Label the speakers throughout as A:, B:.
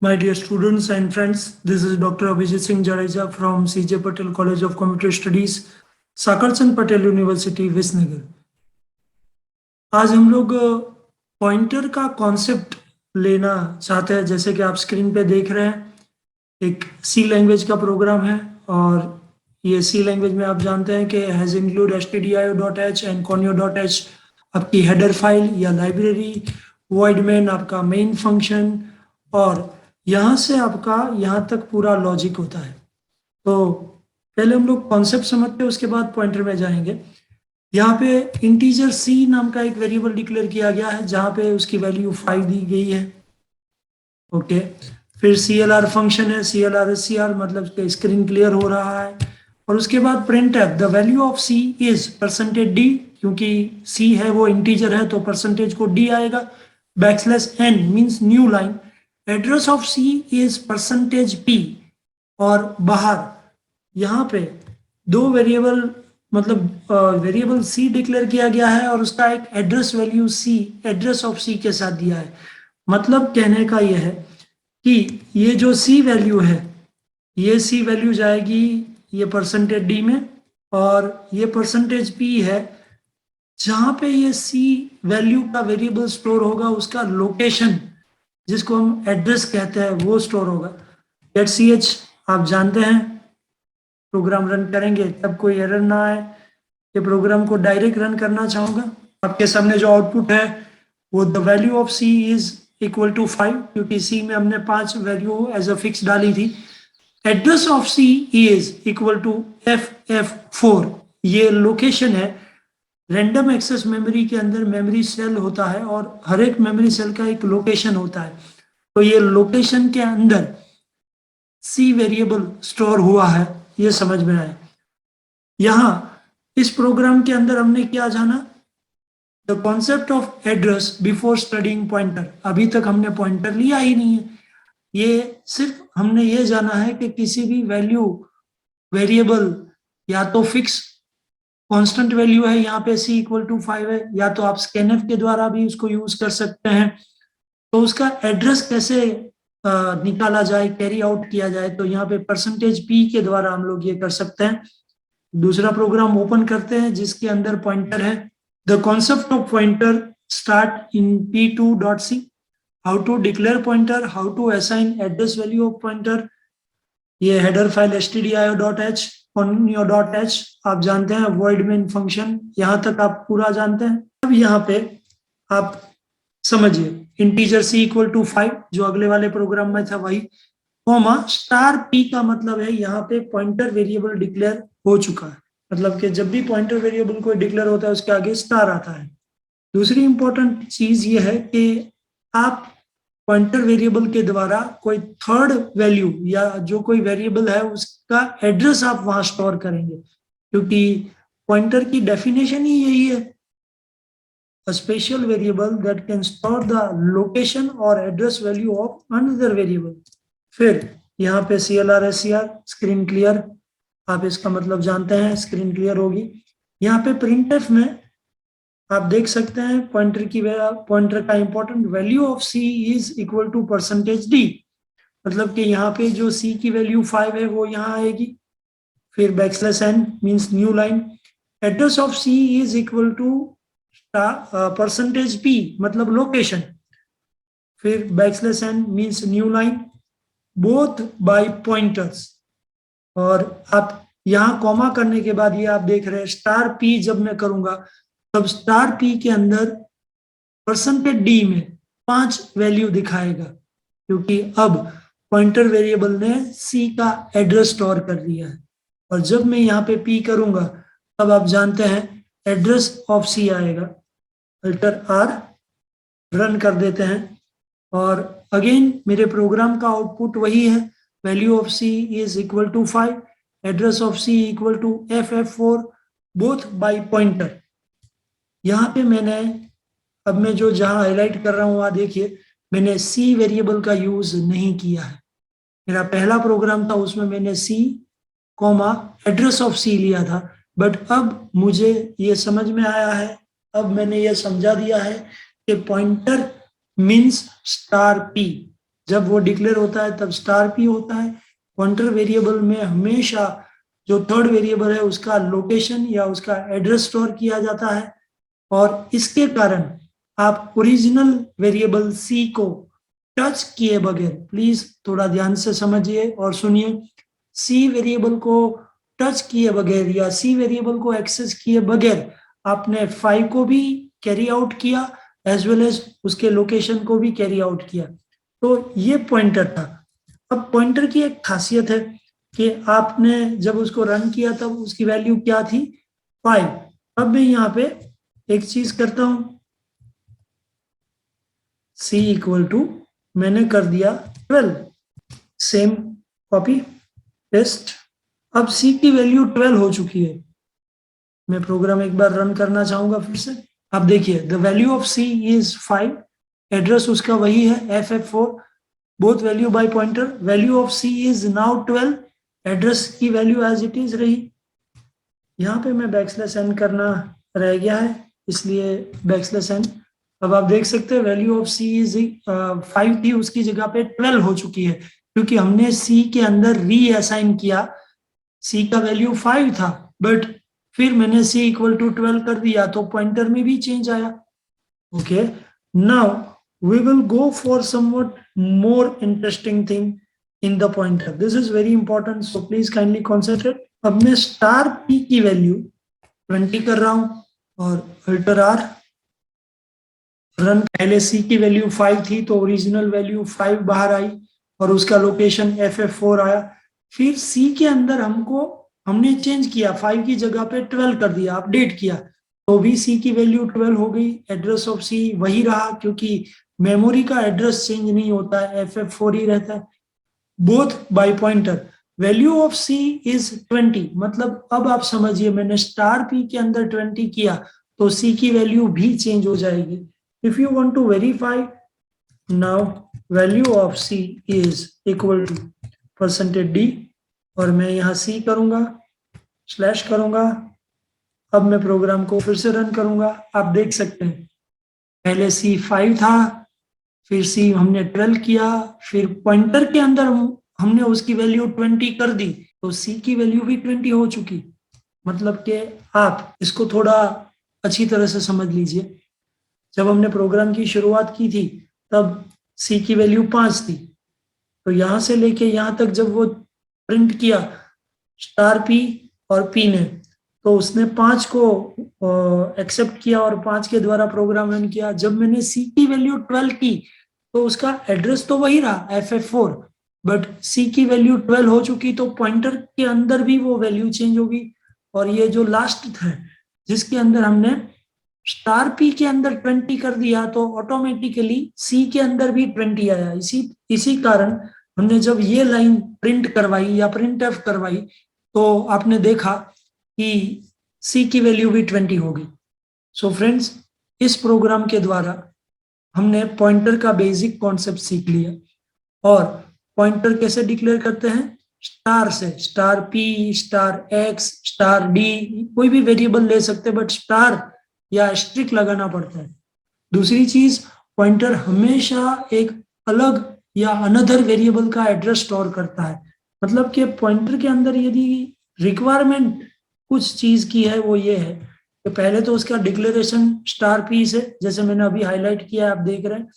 A: My dear students and friends, this is Dr. Abhijit Singh Jadeja from CJ Patel College of Computer Studies, Sakarchand Patel university Visnagar. आज हम लोग pointer का concept लेना चाहते हैं। जैसे कि आप स्क्रीन पे देख रहे हैं, एक सी लैंग्वेज का प्रोग्राम है और ये सी लैंग्वेज में आप जानते हैं कि has include stdio.h and conio.h आपकी हेडर फाइल या लाइब्रेरी, वॉइड मेन आपका मेन फंक्शन, और यहाँ से आपका यहाँ तक पूरा लॉजिक होता है। तो पहले हम लोग कॉन्सेप्ट समझते हैं, उसके बाद पॉइंटर में जाएंगे। यहाँ पे इंटीजर c नाम का एक वेरिएबल डिक्लेयर किया गया है जहाँ पे उसकी वैल्यू 5 दी गई है। ओके, फिर CLR फंक्शन है, CLR मतलब कि स्क्रीन क्लियर हो रहा है। और उसके बाद printf the value of c is %d, क्योंकि c है वो इंटीजर है तो परसेंटेज को d आएगा। \n means new line, address of c is %p, और बाहर यहाँ पे दो वेरिएबल मतलब वेरिएबल c डिक्लेयर किया गया है और उसका एक address value c address of c के साथ दिया है। मतलब कहने का यह है कि ये जो c वैल्यू है, ये c वैल्यू जाएगी ये %d में, और ये %p है जहाँ पे ये c वैल्यू का वेरिएबल स्टोर होगा, उसका लोकेशन जिसको हम एड्रेस कहते हैं वो स्टोर होगा। ch आप जानते हैं, प्रोग्राम रन करेंगे तब कोई एरर ना आए। ये प्रोग्राम को डायरेक्ट रन करना चाहूँगा। आपके सामने जो आउटपुट है वो the value of c is equal to 5, क्योंकि c में हमने 5 वैल्यू एज अ फिक्स डाली थी। Address of c is equal to FF4, ये लोकेशन है। रैंडम एक्सेस मेमोरी के अंदर मेमोरी सेल होता है और हर एक मेमोरी सेल का एक लोकेशन होता है, तो ये लोकेशन के अंदर c वेरिएबल स्टोर हुआ है, ये समझ में आए। यहाँ इस प्रोग्राम के अंदर हमने क्या जाना, the concept of address before studying pointer. अभी तक हमने पॉइंटर लिया ही नहीं है, ये सिर्फ हमने ये जाना है कि किसी भी वैल्यू वेरिएबल या तो फिक्स कांस्टेंट वैल्यू है, यहाँ पे c इक्वल टू 5 है, या तो आप स्कैनफ के द्वारा भी उसको यूज कर सकते हैं। तो उसका एड्रेस कैसे निकाला जाए, कैरी आउट किया जाए, तो यहाँ पे %p के द्वारा हम लोग ये कर सकते हैं। दूसरा प्रोग्राम ओपन करते हैं जिसके अंदर पॉइंटर है। The concept of pointer start in p2.c, how to declare pointer, how to assign address value of pointer. ये हेडर फाइल stdio.h conio.h आप जानते हैं, वॉइड मेन फंक्शन, यहाँ तक आप पूरा जानते हैं। अब यहाँ पे आप समझिए, इंटीजर c इक्वल टू 5 जो अगले वाले प्रोग्राम में था वही, कोमा $p का मतलब है यहाँ पे पॉइंटर वेरिएबल डिक्लेयर हो चुका है। मतलब कि जब भी पॉइंटर वेरिएबल कोई डिक्लेयर होता है उसके आगे स्टार आता है। दूसरी इंपॉर्टेंट चीज ये है कि आप पॉइंटर वेरिएबल के द्वारा कोई थर्ड वैल्यू या जो कोई वेरिएबल है उसका एड्रेस आप वहां स्टोर करेंगे, क्योंकि पॉइंटर की डेफिनेशन ही यही है, a special variable that can store the location or address value of another variable। फिर यहाँ पे CLR SCR स्क्रीन क्लियर, आप इसका मतलब जानते हैं, स्क्रीन क्लियर होगी। यहाँ पे printf में आप देख सकते हैं पॉइंटर का important value of c is equal to %d, मतलब कि यहाँ पे जो c की वैल्यू 5 है वो यहाँ आएगी। फिर \n means new line, address of c is equal to %p मतलब लोकेशन, फिर \n means new line, both by pointers. और आप यहाँ कॉमा करने के बाद ये आप देख रहे हैं $p जब मैं करूंगा तब $p के अंदर %d में 5 वैल्यू दिखाएगा, क्योंकि अब पॉइंटर वेरिएबल ने c का एड्रेस स्टोर कर दिया है। और जब मैं यहाँ पे p करूंगा तब आप जानते हैं एड्रेस ऑफ c आएगा। अल्टर r रन कर देते हैं और अगेन मेरे प्रोग्राम का आउटपुट वही है, value of c is equal to 5, address of c equal to FF4 both by pointer. यहाँ पे मैंने अब मैं जो जहाँ हाईलाइट कर रहा हूँ वहाँ देखिए, मैंने c वेरिएबल का यूज नहीं किया है। मेरा पहला प्रोग्राम था उसमें मैंने c comma address of c लिया था, बट अब मुझे ये समझ में आया है, अब मैंने ये समझा दिया है कि पॉइंटर मीन्स $p। जब वो डिक्लेयर होता है तब स्टार पी होता है। पॉइंटर वेरिएबल में हमेशा जो थर्ड वेरिएबल है उसका लोकेशन या उसका एड्रेस स्टोर किया जाता है, और इसके कारण आप ओरिजिनल वेरिएबल सी को टच किए बगैर, प्लीज थोड़ा ध्यान से समझिए और सुनिए, सी वेरिएबल को टच किए बगैर या सी वेरिएबल को एक्सेस किए बगैर आपने 5 को भी कैरी आउट किया एज वेल एज उसके लोकेशन को भी कैरी आउट किया। तो ये पॉइंटर था। अब पॉइंटर की एक खासियत है कि आपने जब उसको रन किया तब उसकी वैल्यू क्या थी, 5। अब मैं यहाँ पे एक चीज करता हूं, c इक्वल टू मैंने कर दिया 12, सेम कॉपी पेस्ट। अब c की वैल्यू 12 हो चुकी है। मैं प्रोग्राम एक बार रन करना चाहूंगा फिर से। अब देखिए the value of c is 5, address उसका वही है FF4, both value by pointer, value of c is now 12, address की वैल्यू एज इट इज रही। यहाँ पे मैं बैकस्लैश n करना रह गया है, इसलिए बैकस्लैश n। अब आप देख सकते हैं वैल्यू ऑफ c इज 5 थी, उसकी जगह पे 12 हो चुकी है, क्योंकि हमने c के अंदर रीअसाइन किया। c का वैल्यू 5 था, बट फिर मैंने c इक्वल टू 12 कर दिया, तो पॉइंटर में भी चेंज आया। Okay, now we will go for something more interesting thing in the pointer. This is very important, so please kindly concentrate. अब मैं स्टार p की वैल्यू 20 कर रहा हूं और अल्टर आर रन। पहले c की वैल्यू 5 थी तो ओरिजिनल वैल्यू 5 बाहर आई और उसका लोकेशन FF4 आया। फिर c के अंदर हमने चेंज किया, 5 की जगह पे 12 कर दिया, अपडेट किया, तो भी c की वैल्यू 12 हो गई। एड्रेस ऑफ c वही रहा, क्योंकि मेमोरी का एड्रेस चेंज नहीं होता है, FF4 ही रहता है। Both by pointer, value of c is 20, मतलब अब आप समझिए मैंने स्टार p के अंदर 20 किया तो c की वैल्यू भी चेंज हो जाएगी। If you want to verify, now value of c is equal to %d, और मैं यहाँ c करूंगा, स्लैश करूंगा। अब मैं प्रोग्राम को फिर से रन करूंगा। आप देख सकते हैं पहले c 5 था, फिर c हमने 12 किया, फिर पॉइंटर के अंदर हमने उसकी वैल्यू 20 कर दी, तो c की वैल्यू भी 20 हो चुकी। मतलब कि आप इसको थोड़ा अच्छी तरह से समझ लीजिए, जब हमने प्रोग्राम की शुरुआत की थी तब c की वैल्यू 5 थी, तो यहां से लेके यहां तक जब वो प्रिंट किया स्टार p और p ने, तो उसने 5 को एक्सेप्ट किया और 5 के द्वारा प्रोग्राम रन किया। जब मैंने c की वैल्यू 12 की तो उसका एड्रेस तो वही रहा FF4, बट c की वैल्यू 12 हो चुकी, तो पॉइंटर के अंदर भी वो वैल्यू चेंज होगी। और ये जो लास्ट था जिसके अंदर हमने स्टार p के अंदर 20 कर दिया, तो ऑटोमेटिकली c के अंदर भी 20 आया। इसी कारण हमने जब ये लाइन प्रिंट करवाई या प्रिंट एफ करवाई, तो आपने देखा कि c की वैल्यू भी 20 होगी। सो फ्रेंड्स, इस प्रोग्राम के द्वारा हमने पॉइंटर का बेसिक कॉन्सेप्ट सीख लिया। और पॉइंटर कैसे डिक्लेयर करते हैं, स्टार से, star p, star x, star d, कोई भी वेरिएबल ले सकते हैं, बट स्टार या स्ट्रिक लगाना पड़ता है। दूसरी चीज, पॉइंटर हमेशा एक अलग या अनदर वेरिएबल का एड्रेस स्टोर करता है। मतलब कि पॉइंटर के अंदर यदि रिक्वायरमेंट कुछ चीज की है, वो ये है कि पहले तो उसका डिक्लेरेशन स्टार p से, जैसे मैंने अभी हाईलाइट किया आप देख रहे हैं।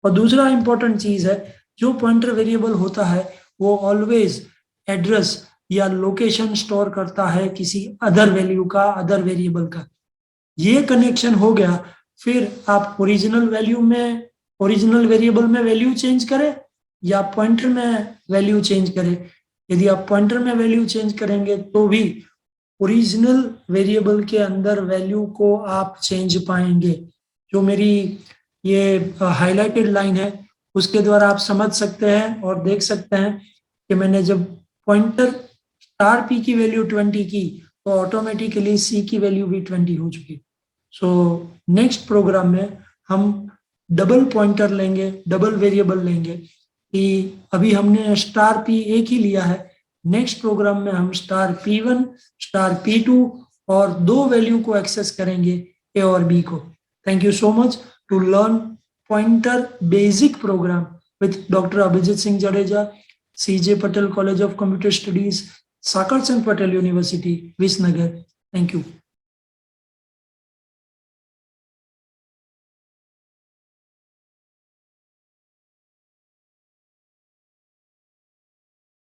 A: और दूसरा इंपॉर्टेंट चीज है, जो पॉइंटर वेरिएबल होता है वो ऑलवेज एड्रेस या लोकेशन स्टोर करता है किसी अदर वैल्यू का, अदर वेरिएबल का। ये कनेक्शन हो गया, फिर आप ओरिजिनल वेरिएबल में वैल्यू चेंज करें या पॉइंटर में वैल्यू चेंज करें। यदि आप पॉइंटर में वैल्यू चेंज करेंगे तो भी ओरिजिनल वेरिएबल के अंदर वैल्यू को आप चेंज पाएंगे। जो मेरी ये हाईलाइटेड लाइन है उसके द्वारा आप समझ सकते हैं और देख सकते हैं कि मैंने जब पॉइंटर स्टार p की वैल्यू 20 की तो ऑटोमेटिकली c की वैल्यू भी 20 हो चुकी। सो नेक्स्ट प्रोग्राम में हम डबल पॉइंटर लेंगे, डबल वेरिएबल लेंगे, कि अभी हमने स्टार p एक ही लिया है, नेक्स्ट प्रोग्राम में हम स्टार p1, स्टार p2 और 2 वैल्यू को एक्सेस करेंगे, a और b को। Thank you so much to learn pointer basic program with Dr. Abhijit Singh Jadeja, CJ Patel College of Computer Studies, Sakarchand Patel University, Visnagar. Thank you.